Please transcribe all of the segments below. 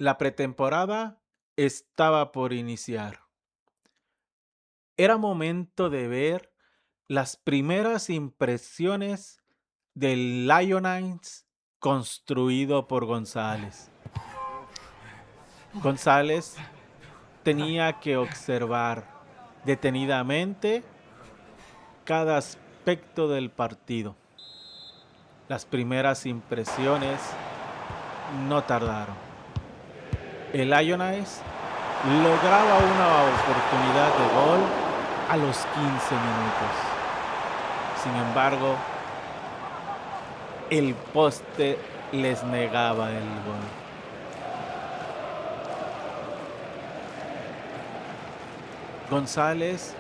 La pretemporada estaba por iniciar. Era momento de ver las primeras impresiones del Lions construido por González. González tenía que observar detenidamente cada aspecto del partido. Las primeras impresiones no tardaron. El Lions lograba una oportunidad de gol a los 15 minutos. Sin embargo, el poste les negaba el gol. González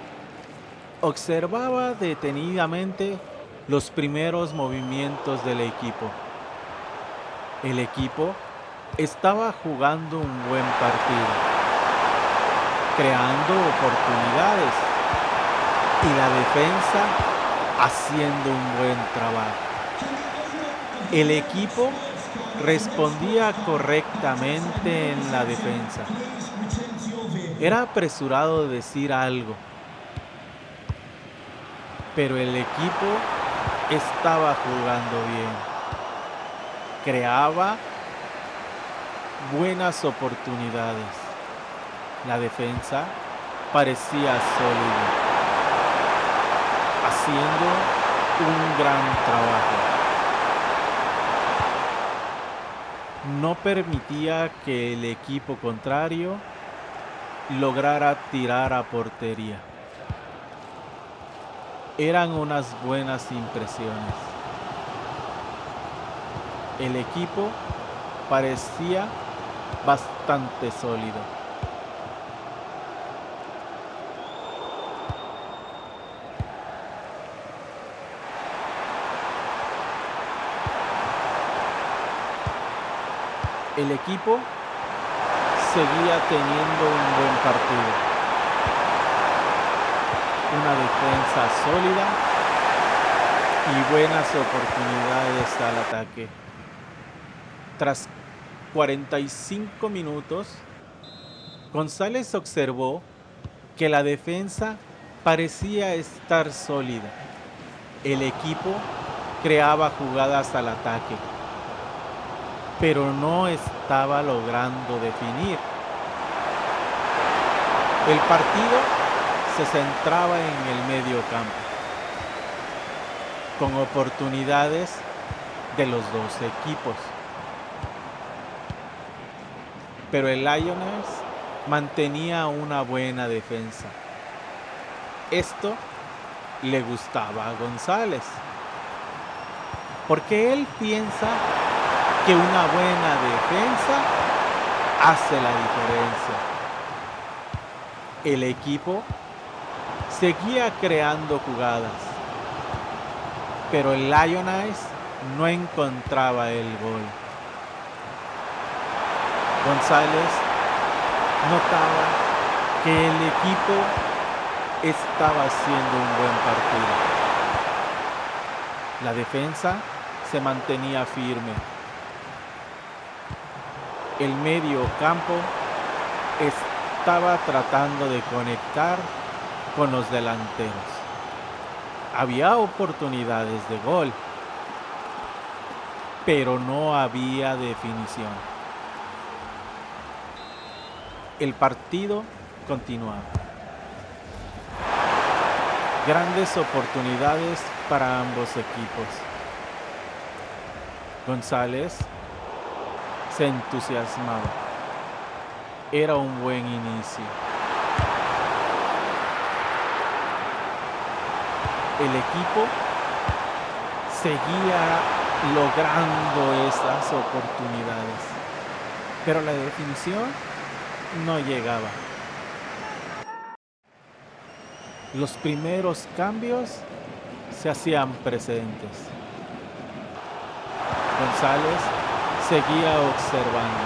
observaba detenidamente los primeros movimientos del equipo. El equipo estaba jugando un buen partido, creando oportunidades y la defensa haciendo un buen trabajo. El equipo respondía correctamente en la defensa. Era apresurado decir algo, pero el equipo estaba jugando bien. Creaba buenas oportunidades. La defensa parecía sólida, haciendo un gran trabajo. No permitía que el equipo contrario lograra tirar a portería. Eran unas buenas impresiones. El equipo parecía bastante sólido. El equipo seguía teniendo un buen partido. Una defensa sólida y buenas oportunidades al ataque. Tras 45 minutos, González observó que la defensa parecía estar sólida. El equipo creaba jugadas al ataque, pero no estaba logrando definir. El partido se centraba en el medio campo, con oportunidades de los dos equipos. Pero el Lions mantenía una buena defensa. Esto le gustaba a González, porque él piensa que una buena defensa hace la diferencia. El equipo seguía creando jugadas, pero el Lions no encontraba el gol. González notaba que el equipo estaba haciendo un buen partido. La defensa se mantenía firme. El medio campo estaba tratando de conectar con los delanteros. Había oportunidades de gol, pero no había definición. El partido continuaba. Grandes oportunidades para ambos equipos. González se entusiasmaba. Era un buen inicio. El equipo seguía logrando esas oportunidades, pero la definición no llegaba. Los primeros cambios se hacían presentes. González seguía observando.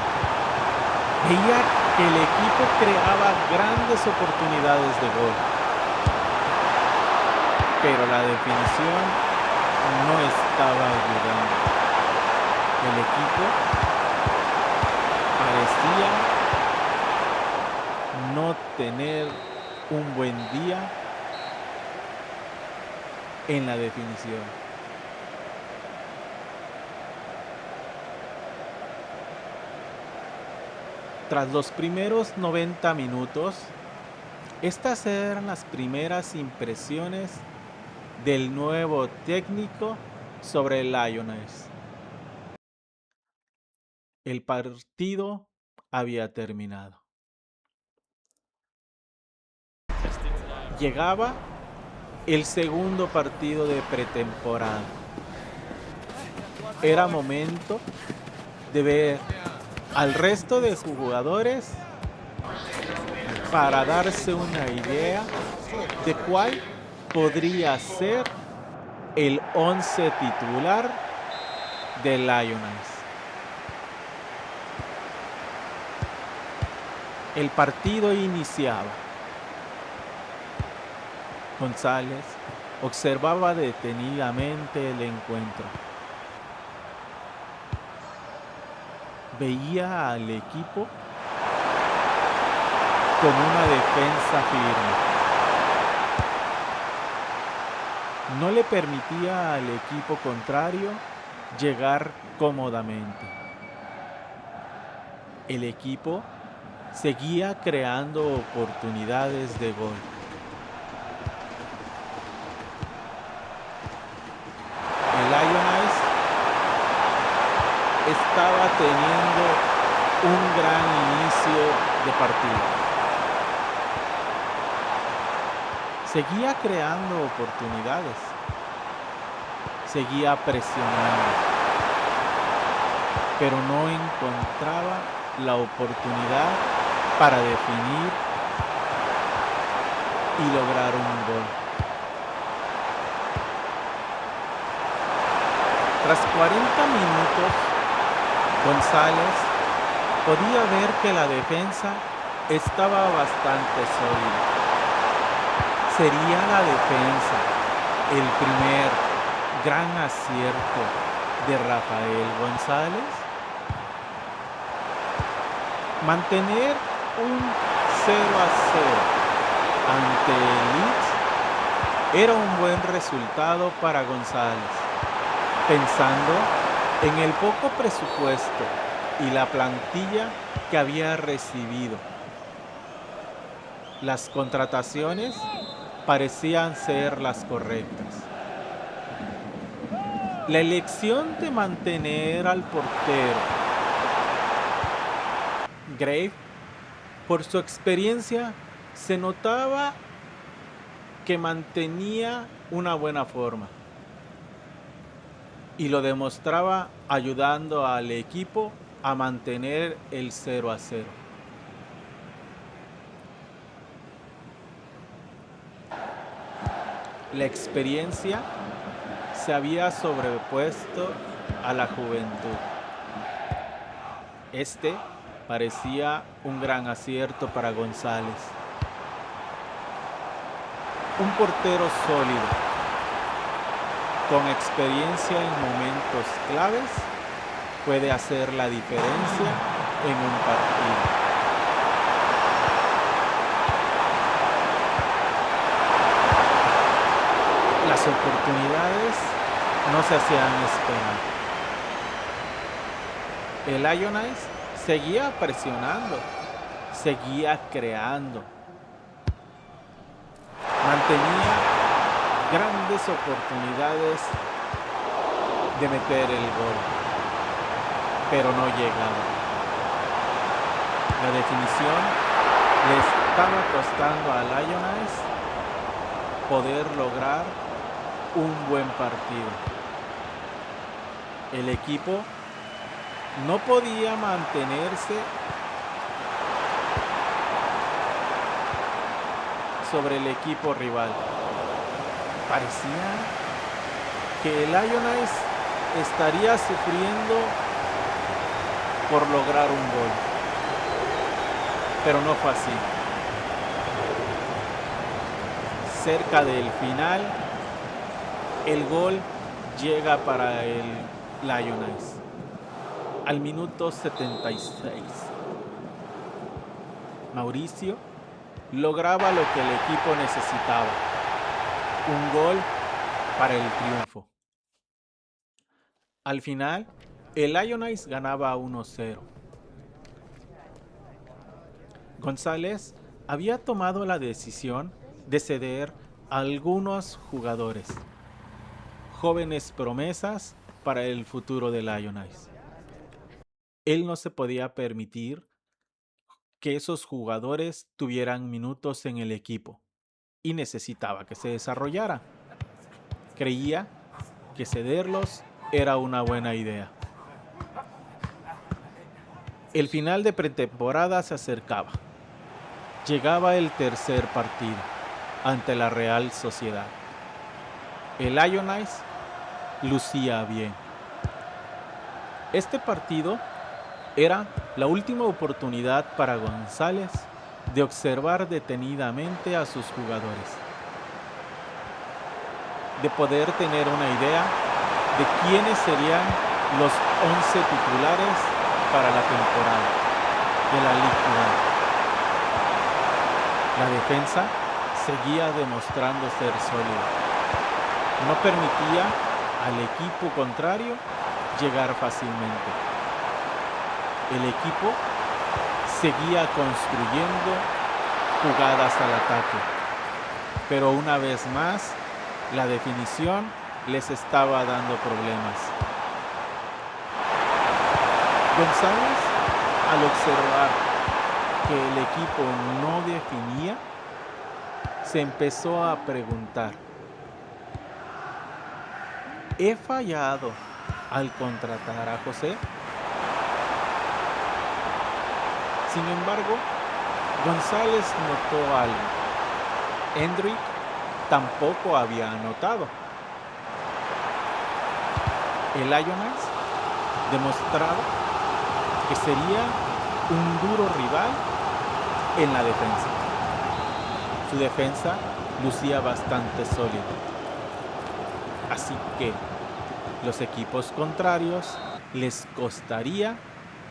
Veía que el equipo creaba grandes oportunidades de gol, pero la definición no estaba ayudando. El equipo parecía no tener un buen día en la definición. Tras los primeros 90 minutos, estas eran las primeras impresiones del nuevo técnico sobre el Lions. El partido había terminado. Llegaba el segundo partido de pretemporada. Era momento de ver al resto de jugadores para darse una idea de cuál podría ser el 11 titular de Lions. El partido iniciaba. González observaba detenidamente el encuentro. Veía al equipo con una defensa firme. No le permitía al equipo contrario llegar cómodamente. El equipo seguía creando oportunidades de gol. El Lions estaba teniendo un gran inicio de partido. Seguía creando oportunidades. Seguía presionando. Pero no encontraba la oportunidad para definir y lograr un gol. Tras 40 minutos, González podía ver que la defensa estaba bastante sólida. Sería la defensa el primer gran acierto de Rafael González. Mantener un 0-0 ante el Leeds era un buen resultado para González, pensando en el poco presupuesto y la plantilla que había recibido. Las contrataciones parecían ser las correctas. La elección de mantener al portero Grave, por su experiencia, se notaba que mantenía una buena forma y lo demostraba ayudando al equipo a mantener el 0-0. La experiencia se había sobrepuesto a la juventud. Este parecía un gran acierto para González. Un portero sólido, con experiencia en momentos claves, puede hacer la diferencia en un partido. Las oportunidades no se hacían esperar. El Lions seguía presionando, seguía creando. Mantenía grandes oportunidades de meter el gol, pero no llegaba. La definición le estaba costando a Lions poder lograr un buen partido. El equipo no podía mantenerse sobre el equipo rival. Parecía que el Lions estaría sufriendo por lograr un gol, pero no fue así. Cerca del final, el gol llega para el Lions al minuto 76. Mauricio lograba lo que el equipo necesitaba: un gol para el triunfo. Al final, el Lions ganaba 1-0. González había tomado la decisión de ceder a algunos jugadores, jóvenes promesas para el futuro de Lions. Él no se podía permitir que esos jugadores tuvieran minutos en el equipo y necesitaba que se desarrollaran. Creía que cederlos era una buena idea. El final de pretemporada se acercaba. Llegaba el tercer partido ante la Real Sociedad. El Lions lucía bien. Este partido era la última oportunidad para González de observar detenidamente a sus jugadores, de poder tener una idea de quiénes serían los 11 titulares para la temporada de la Liga. La defensa seguía demostrando ser sólida. No permitía al equipo contrario llegar fácilmente. El equipo seguía construyendo jugadas al ataque, pero una vez más la definición les estaba dando problemas. González, al observar que el equipo no definía, se empezó a preguntar: ¿he fallado al contratar a José? Sin embargo, González notó algo. Hendrik tampoco había anotado. El Lions demostraba que sería un duro rival en la defensa. Su defensa lucía bastante sólida. Así que los equipos contrarios les costaría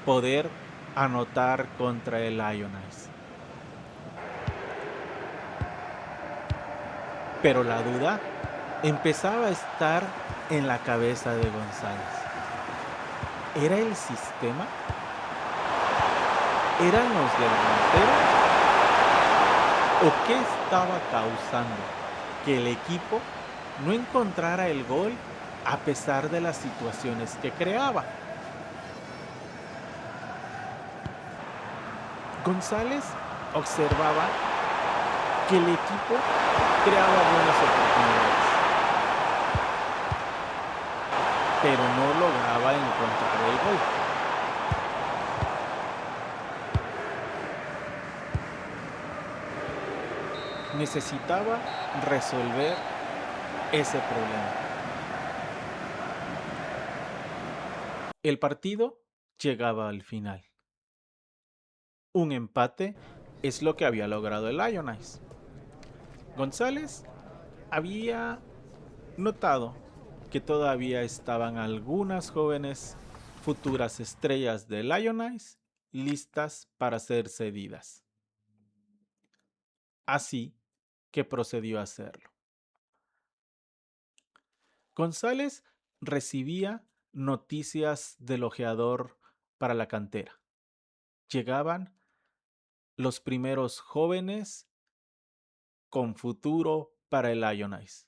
poder anotar contra el Lions. Pero la duda empezaba a estar en la cabeza de González. ¿Era el sistema? ¿Eran los delanteros? ¿O qué estaba causando que el equipo no encontrara el gol a pesar de las situaciones que creaba? González observaba que el equipo creaba buenas oportunidades, pero no lograba encontrar el gol. Necesitaba resolver ese problema. El partido llegaba al final. Un empate es lo que había logrado el Lions. González había notado que todavía estaban algunas jóvenes futuras estrellas de Lions listas para ser cedidas. Así que procedió a hacerlo. González recibía noticias del ojeador para la cantera. Llegaban los primeros jóvenes con futuro para el Lions.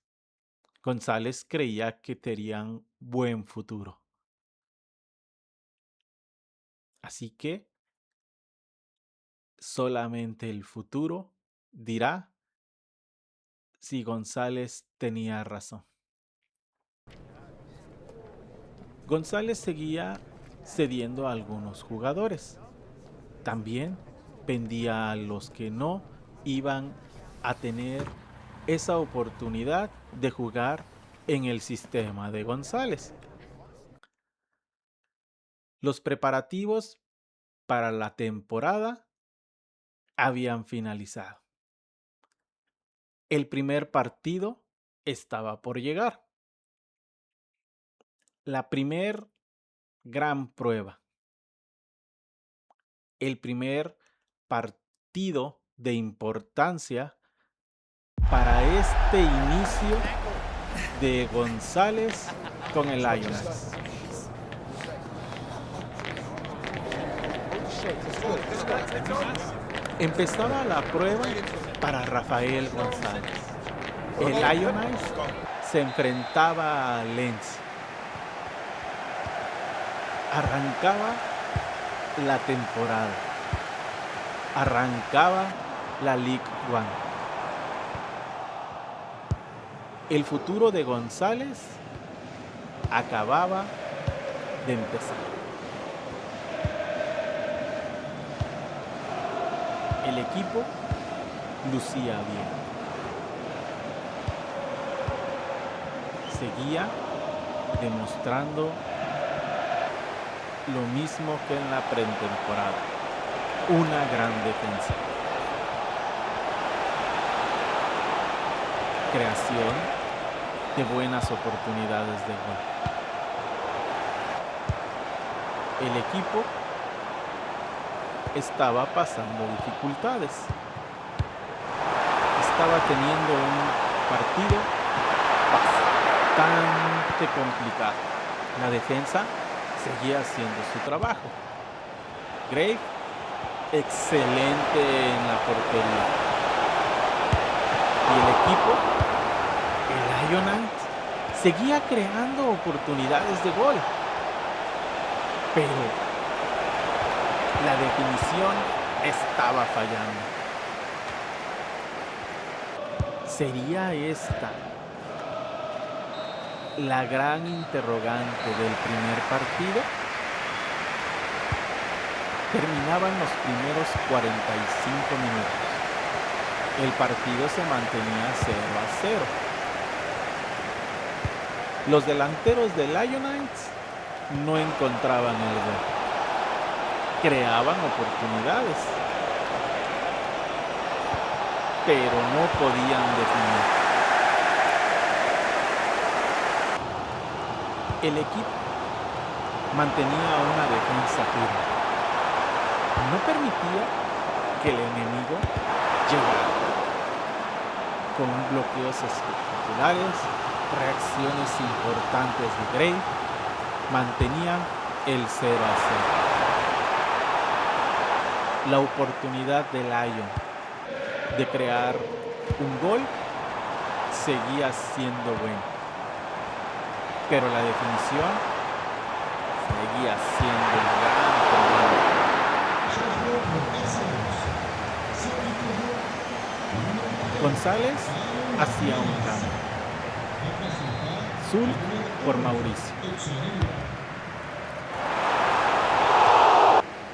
González creía que tenían buen futuro. Así que solamente el futuro dirá si González tenía razón. González seguía cediendo a algunos jugadores. También vendía a los que no iban a tener esa oportunidad de jugar en el sistema de González. Los preparativos para la temporada habían finalizado. El primer partido estaba por llegar. La primer gran prueba. El primer partido partido de importancia para este inicio de González con el Lions. Empezaba la prueba para Rafael González. El Lions se enfrentaba a Lenz. Arrancaba la temporada. Arrancaba la League One. El futuro de González acababa de empezar. El equipo lucía bien. Seguía demostrando lo mismo que en la pretemporada. Una gran defensa. Creación de buenas oportunidades de gol. El equipo estaba pasando dificultades. Estaba teniendo un partido bastante complicado. La defensa seguía haciendo su trabajo. Grave, excelente en la portería. Y el equipo, el Lions, seguía creando oportunidades de gol. Pero la definición estaba fallando. ¿Sería esta la gran interrogante del primer partido? Terminaban los primeros 45 minutos. El partido se mantenía 0-0. Los delanteros de Lions no encontraban el gol. Creaban oportunidades, pero no podían definir. El equipo mantenía una defensa firme. No permitía que el enemigo llegara. Con bloqueos espectaculares, reacciones importantes de Grave, mantenían el 0-0. La oportunidad de Lions de crear un gol seguía siendo buena, pero la definición seguía siendo un gran problema. González hacía un cambio. Zul por Mauricio.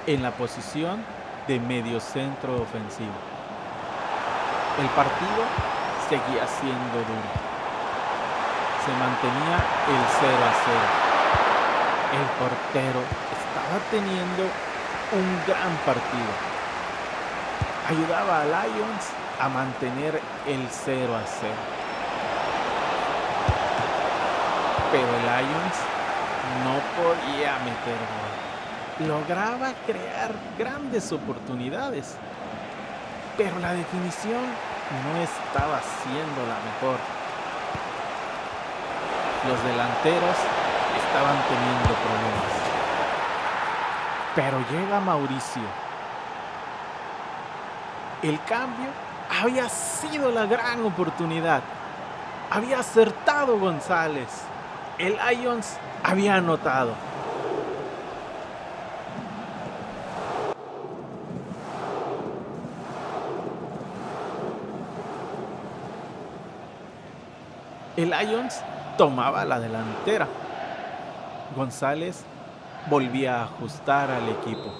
En la posición de mediocentro ofensivo. El partido seguía siendo duro. Se mantenía el 0-0. El portero estaba teniendo un gran partido. Ayudaba a Lions a mantener el 0-0. Pero el Lions no podía meter gol. Lograba crear grandes oportunidades, pero la definición no estaba siendo la mejor. Los delanteros estaban teniendo problemas. Pero llega Mauricio. El cambio había sido la gran oportunidad. Había acertado González. El Lions había anotado. El Lions tomaba la delantera. González volvía a ajustar al equipo.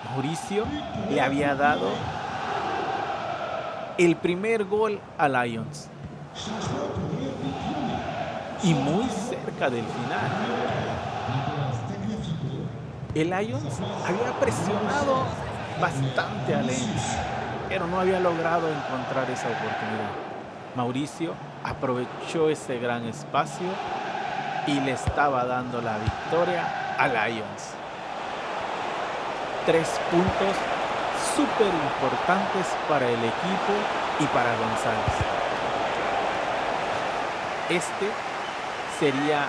Mauricio le había dado el primer gol a Lions. Y muy cerca del final. El Lions había presionado bastante a Lenz, pero no había logrado encontrar esa oportunidad. Mauricio aprovechó ese gran espacio y le estaba dando la victoria a Lions. 3 puntos súper importantes para el equipo y para González. Este sería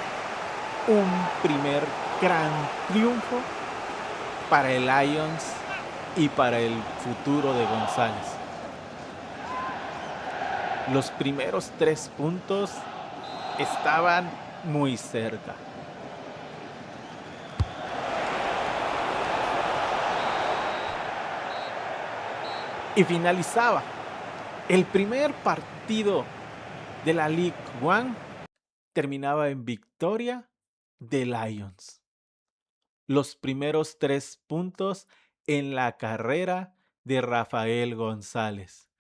un primer gran triunfo para el Lions y para el futuro de González. Los primeros 3 puntos estaban muy cerca. Y finalizaba el primer partido de la League One, terminaba en victoria de Lions. Los primeros 3 puntos en la carrera de Rafael González.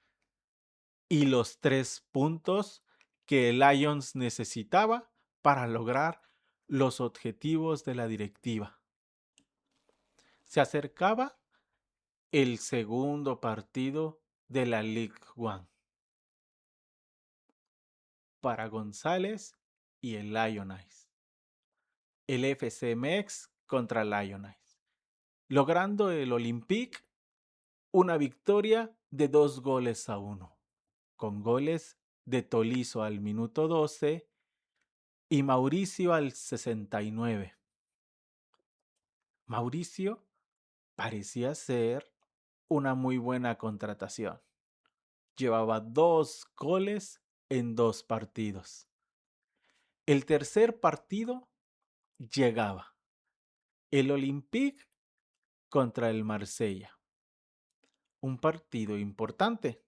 Y los 3 puntos que el Lions necesitaba para lograr los objetivos de la directiva. Se acercaba el segundo partido de la League One para González y el Lions. El FC Mex contra Lions, logrando el Olympique una victoria de 2-1, con goles de Tolisso al minuto 12 y Mauricio al 69. Mauricio parecía ser una muy buena contratación. Llevaba 2 goles en 2 partidos. El tercer partido llegaba. El Olympique contra el Marsella. Un partido importante.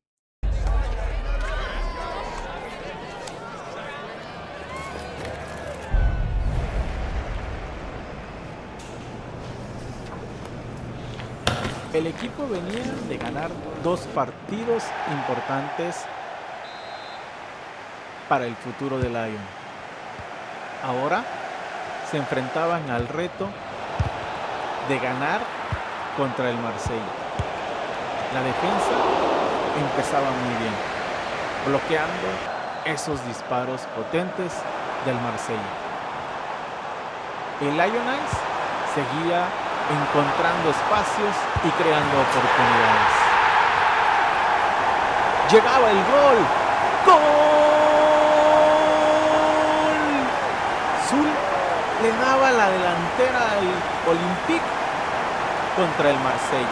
El equipo venía de ganar 2 partidos importantes para el futuro del Lion. Ahora se enfrentaban al reto de ganar contra el Marsella. La defensa empezaba muy bien, bloqueando esos disparos potentes del Marsella. El Lions seguía encontrando espacios y creando oportunidades. Llegaba el gol. ¡Gol! Zul le daba la delantera al Olympique contra el Marsella.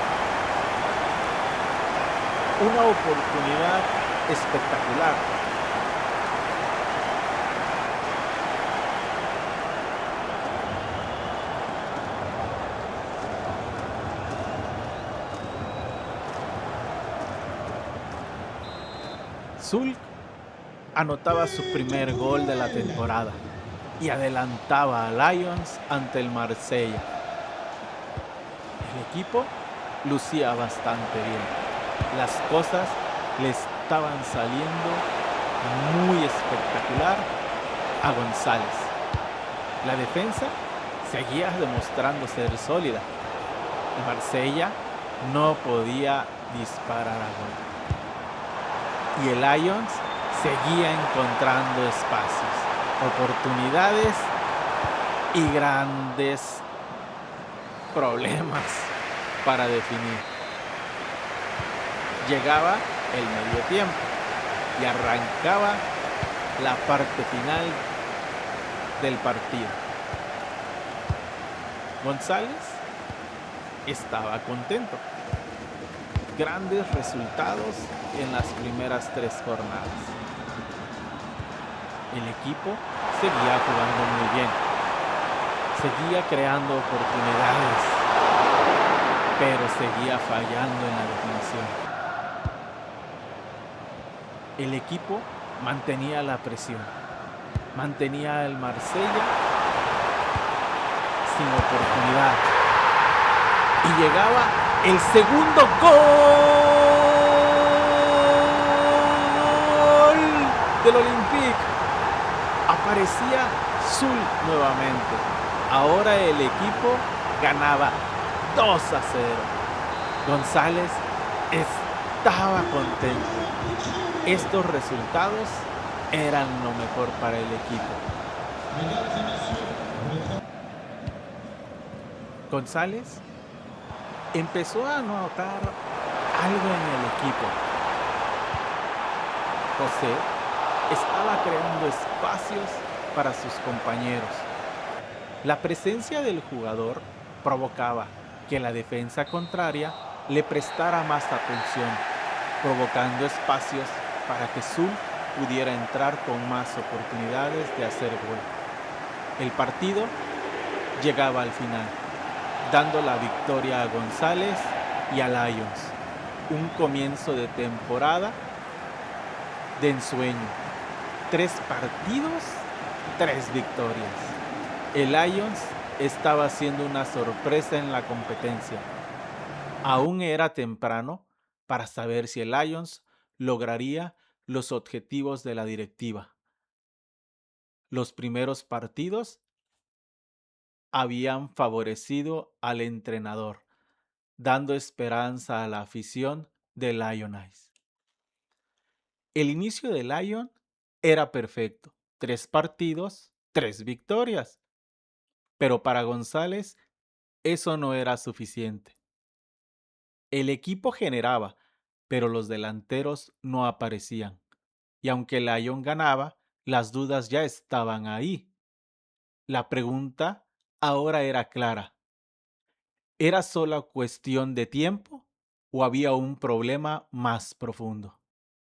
Una oportunidad espectacular. Zul anotaba su primer gol de la temporada y adelantaba a Lions ante el Marsella. El equipo lucía bastante bien. Las cosas le estaban saliendo muy espectacular a González. La defensa seguía demostrando ser sólida. El Marsella no podía disparar a gol. Y el Lions seguía encontrando espacios, oportunidades y grandes problemas para definir. Llegaba el medio tiempo y arrancaba la parte final del partido. González estaba contento. Grandes resultados en las primeras 3 jornadas. El equipo seguía jugando muy bien. Seguía creando oportunidades, pero seguía fallando en la definición. El equipo mantenía la presión, mantenía al Marsella sin oportunidad. Y llegaba el segundo gol del Olympique. Aparecía Zul nuevamente. Ahora el equipo ganaba 2-0. González estaba contento. Estos resultados eran lo mejor para el equipo. González empezó a anotar algo en el equipo. José estaba creando espacios para sus compañeros. La presencia del jugador provocaba que la defensa contraria le prestara más atención, provocando espacios para que Zul pudiera entrar con más oportunidades de hacer gol. El partido llegaba al final, dando la victoria a González y a Lions. Un comienzo de temporada de ensueño. 3 partidos, 3 victorias. El Lions estaba haciendo una sorpresa en la competencia. Aún era temprano para saber si el Lions lograría los objetivos de la directiva. Los primeros partidos habían favorecido al entrenador, dando esperanza a la afición de Lions. El inicio de Lion era perfecto. 3 partidos, 3 victorias. Pero para González eso no era suficiente. El equipo generaba, pero los delanteros no aparecían. Y aunque Lion ganaba, las dudas ya estaban ahí. La pregunta ahora era clara. ¿Era solo cuestión de tiempo o había un problema más profundo?